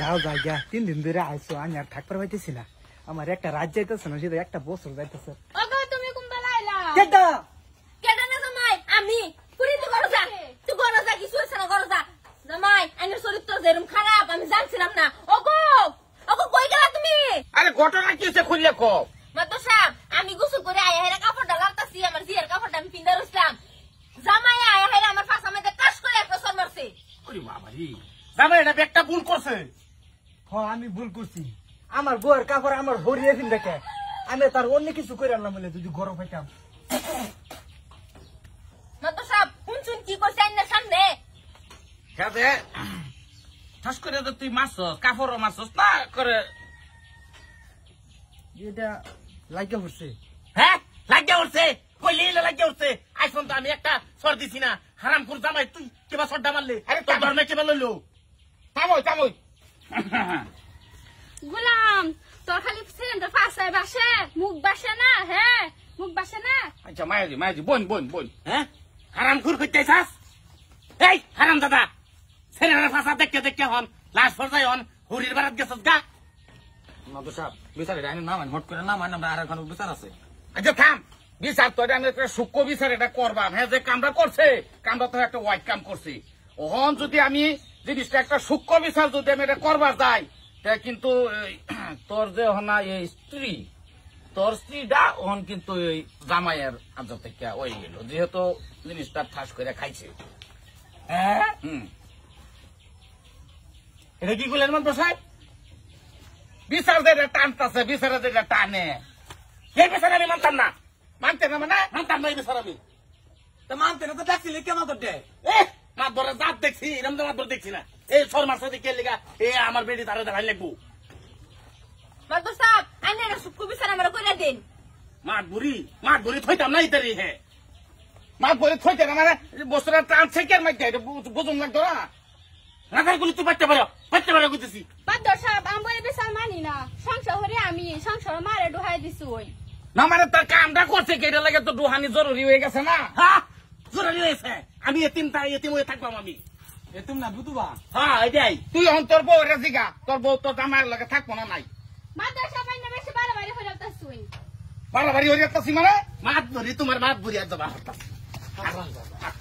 যাও জায়গা 3 দিন ধরে আইছো আমি আর থাকতে পারতেছি না আমার একটা রাত যাইতেছে না সেটা একটা বছর যাইতেছে ওগো তুমি কোন বেলাইলা কেডা কেডা না জামাই আমি পুরি তো করো যা তুই করো যা কিছু হইছে না করো যা জামাই আইনের চরিত্র যেরকম খারাপ আমি জানছিলাম না ওগো ওগো কই গেলা তুমি আরে ঘটনা কি হইছে খুললে কো মাতো সাহেব আমি গোসল করে আয়া হেরা কাপড়টা লাগাতাছি আমার জিয়ার কাপড়টা আমি পিন্দা রইছিলাম জামাই আয়া হেরা আমার পাশে আমাদের কাজ করে একটা সর মারছে ওরে বাবা রে জামাই এটা একটা ভুল করছে আমি ভুল করছি আমার বউয়ের কাপড় আমার হরিয়ে ফিন দেখে আমি তার অন্য কিছু করে আনলাম বলে যদি গরম পাইতাম মাতো সাহেব শুনছুন কি কইছে আইনের সামনে কাজে ঠাস করে তো তুই মারছস কাপড়ও মারছস না করে এটা লাগিয়ে পড়ছে হ্যাঁ লাগিয়া উঠছে কইলে লাগিয়া উঠছে আইসন তো আমি একটা সর দিছি না হারাম করে জামাই তুই কিবা সরটা মারলি আরে তোর ধর্মে কিবা লইলো থামই থামই গুলাম তোর খালি সিলিন্ডার পাশে বাসে মুখ বাসে না হ্যাঁ মুখ বাসে না আচ্ছা মায়াজি বোন হ্যাঁ হারাম খুর করতে চাস এই হারাম দাদা ছেলেরা ফাঁসা দেখতে দেখতে হন লাশ পর্যায়ে হন হুরির বারাত গেছস গা মাদু সাহেব বিচার এটা নাম হট করে নাম আমরা আর এখন বিচার আছে আচ্ছা থাম বিচার তো আমি একটা সূক্ষ্ম বিচার এটা করবাম হ্যাঁ যে কামটা করছে কামটা তো একটা হোয়াইট কাম করছি ওহন যদি আমি জিনিসটা একটা সূক্ষ্ম বিচার যদি আমি এটা করবার যাই তা কিন্তু তোর যে হনা এই স্ত্রী তোর স্ত্রীটা ওহন কিন্তু এই জামাইয়ের আজ থেকে ওই গেল যেহেতু জিনিসটা ঠাস করে খাইছে হ্যাঁ এটা কি করলেন মন্ত্র সাহেব বিচার যেটা টানতেছে বিচারে যেটা টানে এই বিচার আমি মানতাম না মানতে না মানে মানতাম না এই বিচার আমি তা মানতে না তো দেখছিলি কেমন তোর ডে মাতবরে জাত দেখছি এরম তো মাতবর দেখছি না এই ছর মাস কে লিগা এ আমার বেটি তারে দেখাই লাগবো মাতো সাহেব আইনের সুক্কু বিচার আমরা কইরা দেন মাত বুড়ি থইতাম না ইতারি হে মাত বুড়ি থইতে না মানে বছরের টানছে কে মাইতে বুঝুন লাগতো না রাখার গুলি তুই পাইতে পারো বুঝতেছি মাতো সাহেব আমি বিচার মানি না সংসার হরে আমি সংসার মারে ডুহাই দিছি ওই না মানে তার কামটা করছে কেটে লাগে তো ডুহানি জরুরি হয়ে গেছে না হ্যাঁ জরুরি হয়েছে আমি এতিম হয়ে থাকবাম আমি তুমি না বুতুবা হ্যাঁ এটাই তুই এখন তোর বউ রেজিগা তোর বউ তোর জামাইয়ের লগে থাকবো না নাই মাতো সাহেব আইনে বেশি বাড়াবাড়ি হয়ে যাচ্ছে ওই বাড়াবাড়ি হয়ে যাচ্ছি মানে মাত বুড়ি তোমার মাত বুড়ি আর জবা হতাছি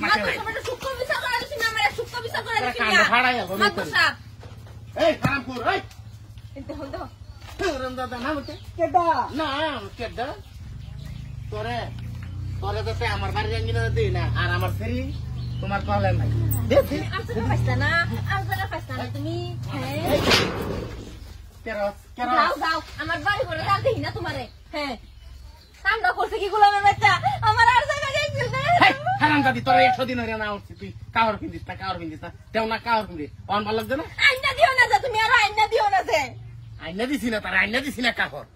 মাতো সাহেব এটা সুক্কু বিচার করা দিছি না আমরা সুক্কু বিচার করা দিছি কান্ড ফাড়াই না মাতো সাহেব এই কারামপুর এই এতে হলো দাদা না বলতে কেডা না কেডা তোরে তো আমার বাড়ি আঙ্গিনা দিই না আর আমার ফেরি তোমার কলে নাই আসলে পাইছা না তুমি হ্যাঁ যাও আমার বাড়ি বলে যাও দেখি না তোমারে হ্যাঁ কামটা করছে কি গুলো আমার বাচ্চা আমার আর জায়গা যাইছিল না হারাম দাদি তোরা 100 দিন হয়ে না উঠছি তুই কাওয়ার কিনদিস না তেও না কাওয়ার কিনবি অন ভালো লাগছে না আইনা দিও না যে তুমি আর আইনা দিও না যে আইনা দিছি না তারা আইনা দিছি না কাকর